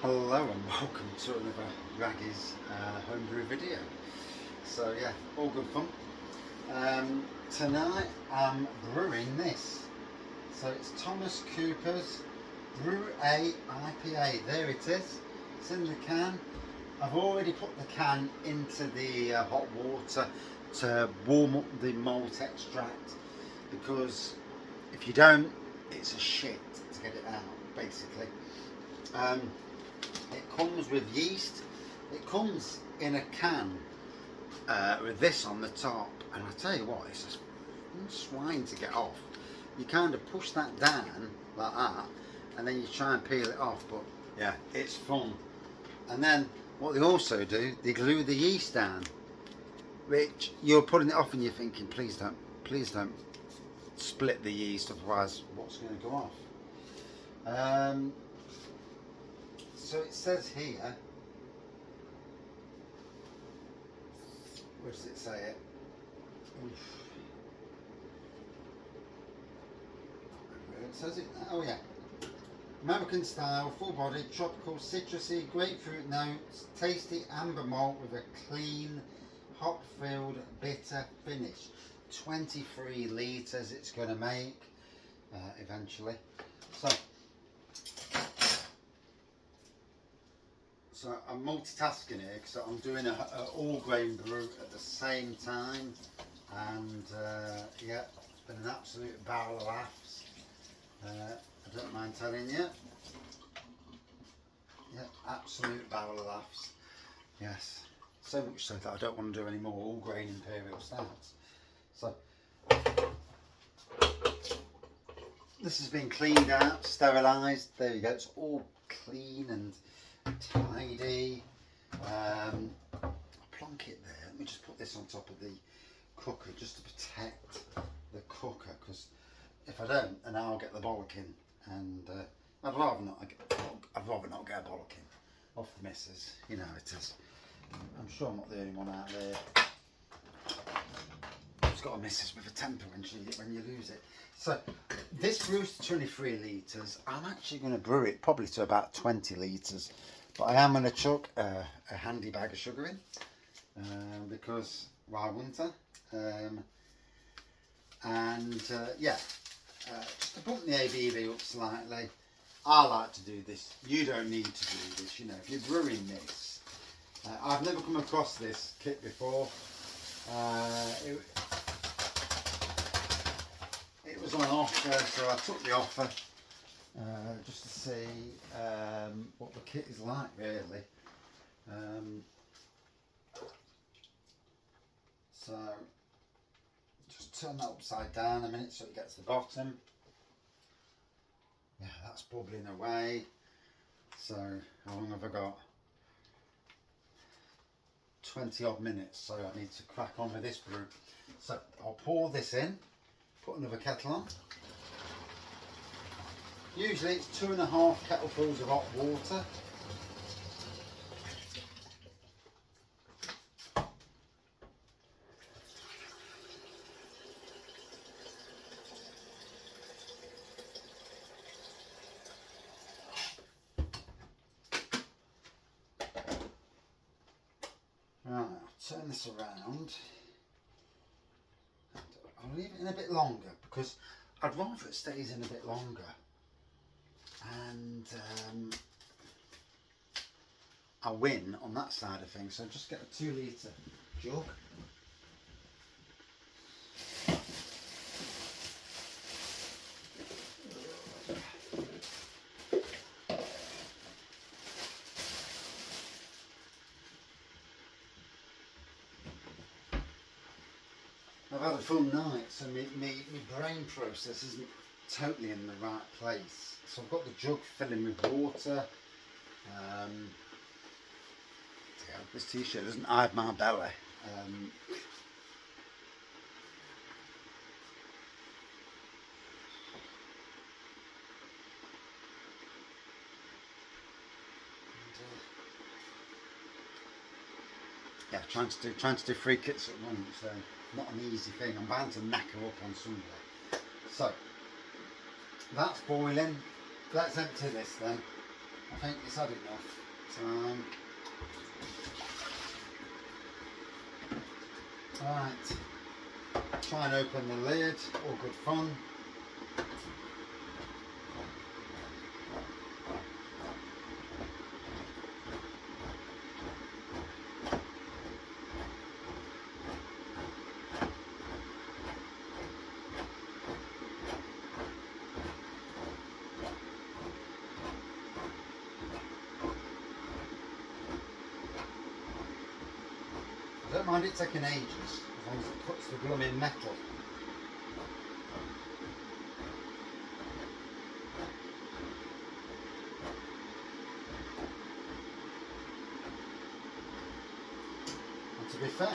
Hello and welcome to another Raggy's homebrew video. So yeah, all good fun. Tonight I'm brewing this. So it's Thomas Cooper's Brew IPA. There it is. It's in the can. I've already put the can into the hot water to warm up the malt extract, because if you don't, it's a shit to get it out, basically. It comes with yeast. It comes in a can with this on the top, and I tell you what, it's a swine to get off. You kind of push that down like that, and then you try and peel it off. But yeah, it's fun. And then what they also do, they glue the yeast down, which you're putting it off and you're thinking, please don't split the yeast, otherwise what's going to go off? So it says here, where does it say it? Where it says it? Oh yeah. American style, full bodied, tropical, citrusy, grapefruit notes, tasty amber malt with a clean, hop filled, bitter finish. 23 litres it's going to make eventually. So I'm multitasking here because I'm doing an all grain brew at the same time, and yeah, it's been an absolute barrel of laughs. I don't mind telling you. Yeah, absolute barrel of laughs. Yes, so much so that I don't want to do any more all grain imperial stouts. So this has been cleaned out, sterilised. There you go. It's all clean and tidy. I'll plonk it there. Let me just put this on top of the cooker just to protect the cooker, because if I don't, then I'll get the bollocking, and I'd rather not get a bollocking off the missus. You know it is. I'm sure I'm not the only one out there who's got a missus with a temper when you lose it. So this brews to 23 litres. I'm actually going to brew it probably to about 20 litres, but I am going to chuck a handy bag of sugar in, because why wouldn't I? Yeah, just to bump the ABV up slightly. I like to do this. You don't need to do this. You know, if you're brewing this, I've never come across this kit before. It was on offer, so I took the offer just to see what the kit is like, really. So just turn that upside down a minute so it gets to the bottom. Yeah, that's bubbling away. So how long have I got? 20 odd minutes, so I need to crack on with this brew. So I'll pour this in, put another kettle on. Usually it's 2.5 kettlefuls of hot water. Right, I'll turn this around. I'll leave it in a bit longer because I'd rather it stays in a bit longer. And I win on that side of things, so just get a 2 litre jug. I've had a fun night, so my brain process isn't totally in the right place. So I've got the jug filling with water. Yeah, this t-shirt doesn't hide my belly. Yeah, trying to do 3 kits at once, so not an easy thing. I'm bound to knacker up on Sunday. So that's boiling. Let's empty this then. I think it's had enough time. Right, try and open the lid, all good fun. I don't mind it taking ages, as long as it cuts the blooming metal. And to be fair,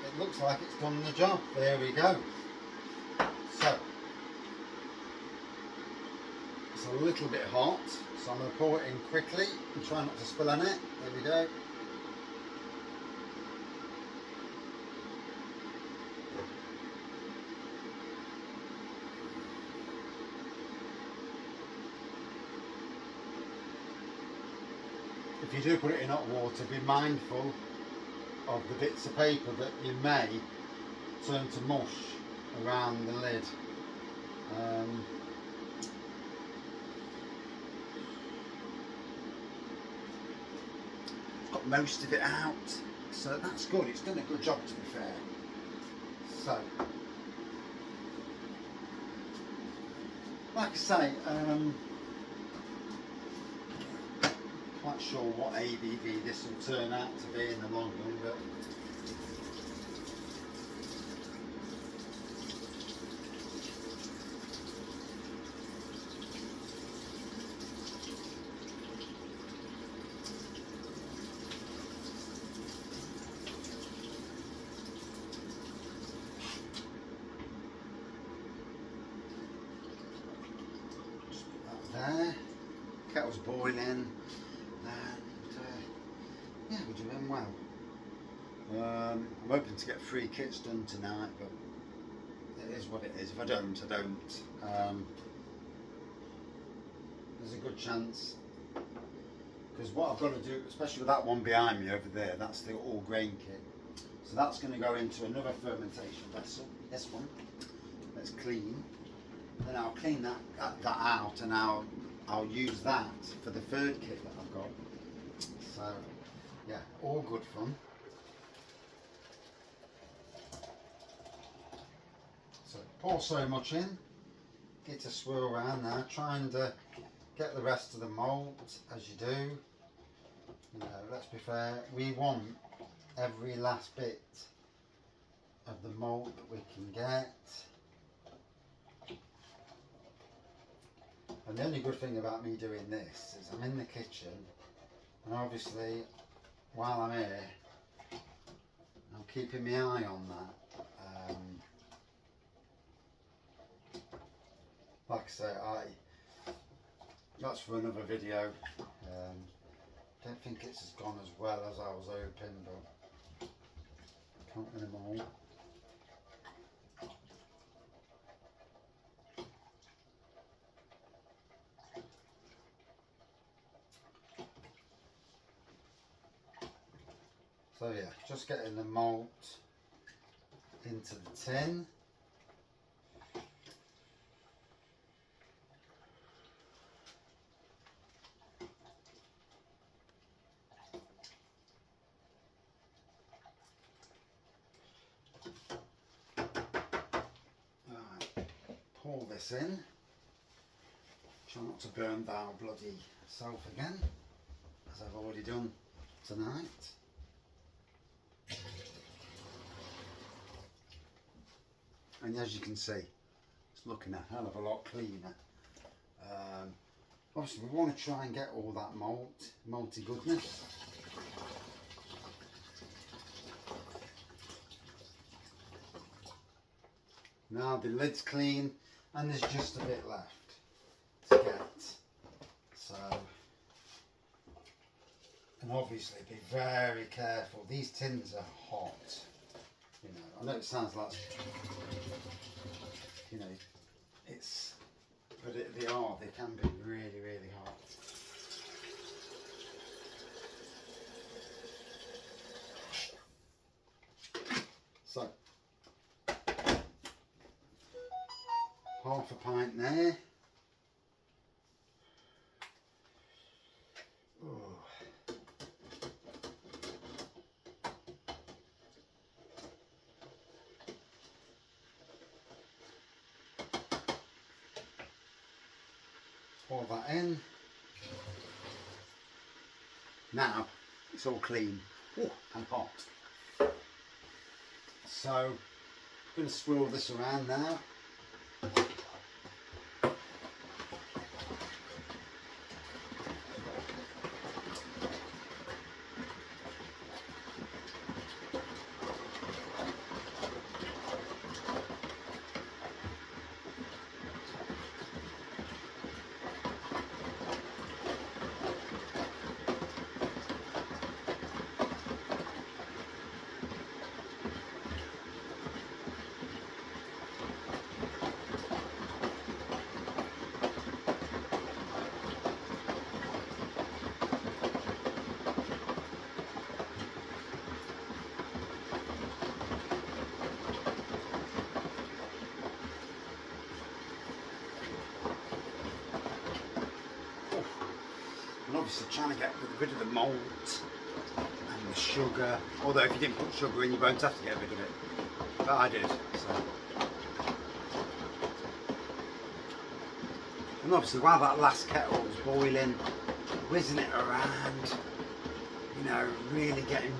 it looks like it's done the job. There we go. So, it's a little bit hot, so I'm going to pour it in quickly and try not to spill on it. There we go. If you do put it in hot water, be mindful of the bits of paper that you may turn to mush around the lid. It's got most of it out, so that's good. It's done a good job, to be fair. So, like I say, quite sure what ABV this will turn out to be in the long run, but just put that there. Kettle's boiling, and yeah, we're doing well. I'm hoping to get 3 kits done tonight, but it is what it is. If I don't, I don't. There's a good chance, because what I've got to do, especially with that one behind me over there, that's the all grain kit. So that's going to go into another fermentation vessel, this one, that's clean. Then I'll clean that out, and I'll use that for the third kit that I've got. So yeah, all good fun. So pour so much in, get a swirl around now, trying to get the rest of the malt as you do. You know, let's be fair, we want every last bit of the malt that we can get. And the only good thing about me doing this is I'm in the kitchen, and obviously while I'm here I'm keeping my eye on that. Like I say, that's for another video. Don't think it's as gone as well as I was hoping, but can't win them all. So yeah, just getting the malt into the tin. Right, pour this in. Try not to burn thou bloody self again, as I've already done tonight. And as you can see, it's looking a hell of a lot cleaner. Obviously we want to try and get all that malty goodness. Now the lid's clean and there's just a bit left to get. So, and obviously be very careful. These tins are hot. You know, I know it sounds like, you know, it's, but they are they can be really, really hot. So, half a pint there. Ooh. Pour that in. Now it's all clean. Ooh, and hot. So I'm going to swirl this around now. And obviously trying to get rid of the malt and the sugar, although if you didn't put sugar in you won't have to get rid of it, but I did. So. And obviously while that last kettle was boiling, whizzing it around, you know, really getting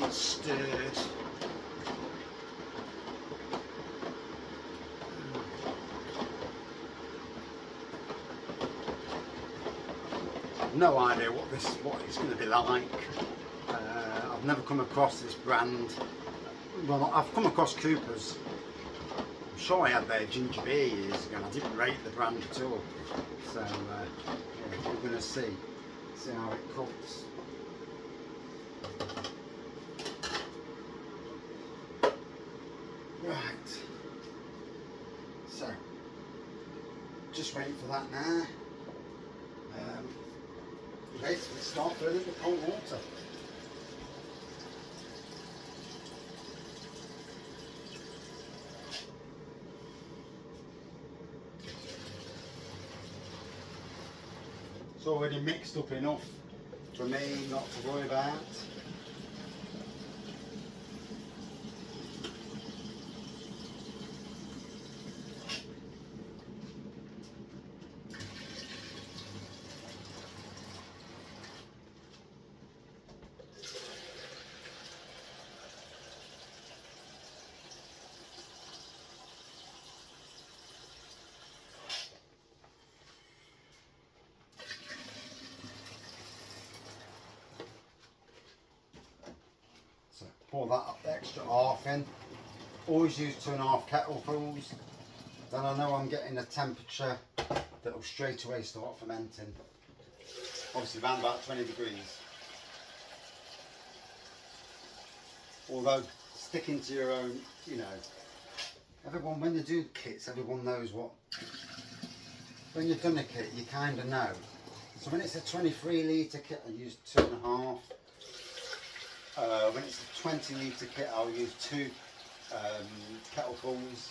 it stirred. No idea what it's going to be like. I've never come across this brand. Well, I've come across Coopers. I'm sure I had their ginger beer years ago and I didn't rate the brand at all. So yeah, we're going to see how it cooks. Right. So just waiting for that now. Basically start filling it with cold water. It's already mixed up enough for me not to worry about. So pour that up the extra half in. Always use 2.5 kettlefuls. Then I know I'm getting a temperature that will straight away start fermenting. Obviously around about 20 degrees. Although sticking to your own, you know, everyone, when they do kits, everyone knows what, when you've done a kit you kind of know. So when it's a 23 litre kit I use 2.5. When it's a 20 litre kit I'll use 2 kettlefuls.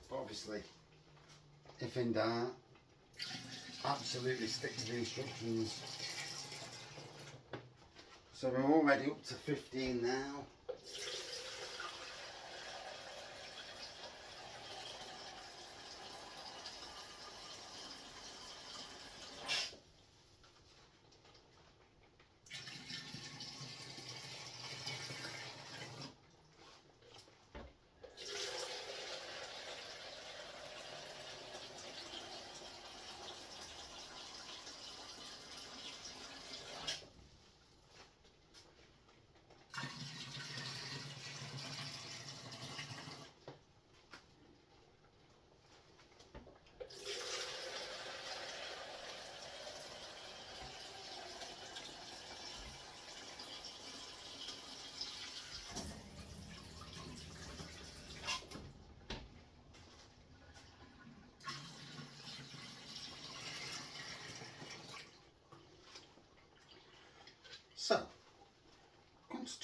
But obviously, if in doubt, absolutely stick to the instructions. So we're already up to 15 now.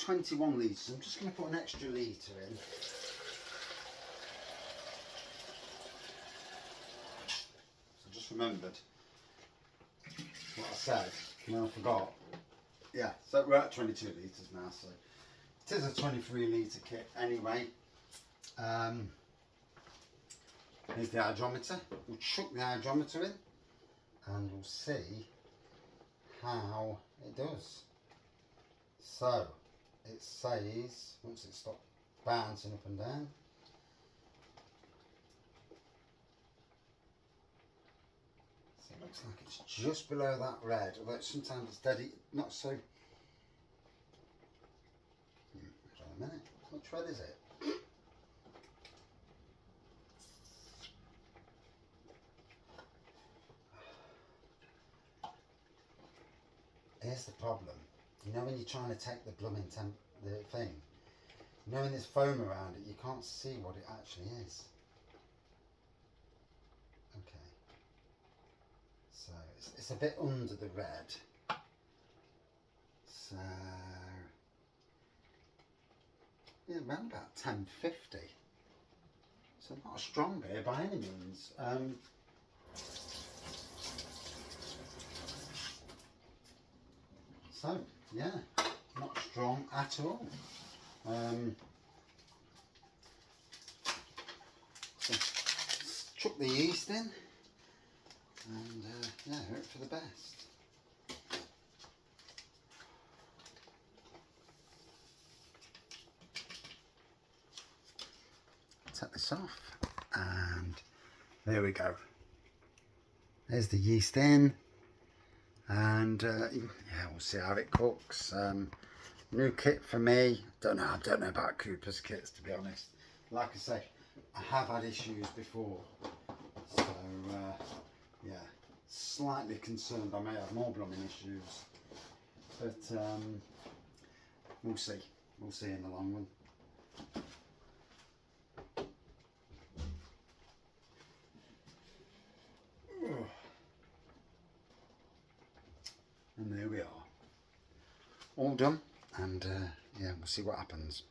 21 litres. I'm just going to put an extra litre in. So I just remembered what I said, and then I forgot. Yeah, so we're at 22 litres now, so it is a 23 litre kit anyway. Here's the hydrometer. We'll chuck the hydrometer in and we'll see how it does. So it says, once it stops bouncing up and down, so it looks like it's just below that red, although sometimes it's dead, not so. Hold on a minute, which red is it? Here's the problem. You know when you're trying to take the blooming the thing, you know when there's foam around it, you can't see what it actually is. Okay. So it's a bit under the red. So yeah, around about 1050. So not a strong beer by any means. So yeah, not strong at all. So chuck the yeast in and yeah, hope for the best. Take this off and there we go. There's the yeast in. And yeah, we'll see how it cooks. New kit for me. I don't know about Coopers kits, to be honest. Like I say, I have had issues before, so yeah, slightly concerned I may have more blooming issues, but we'll see in the long run. And there we are, all done, and yeah, we'll see what happens.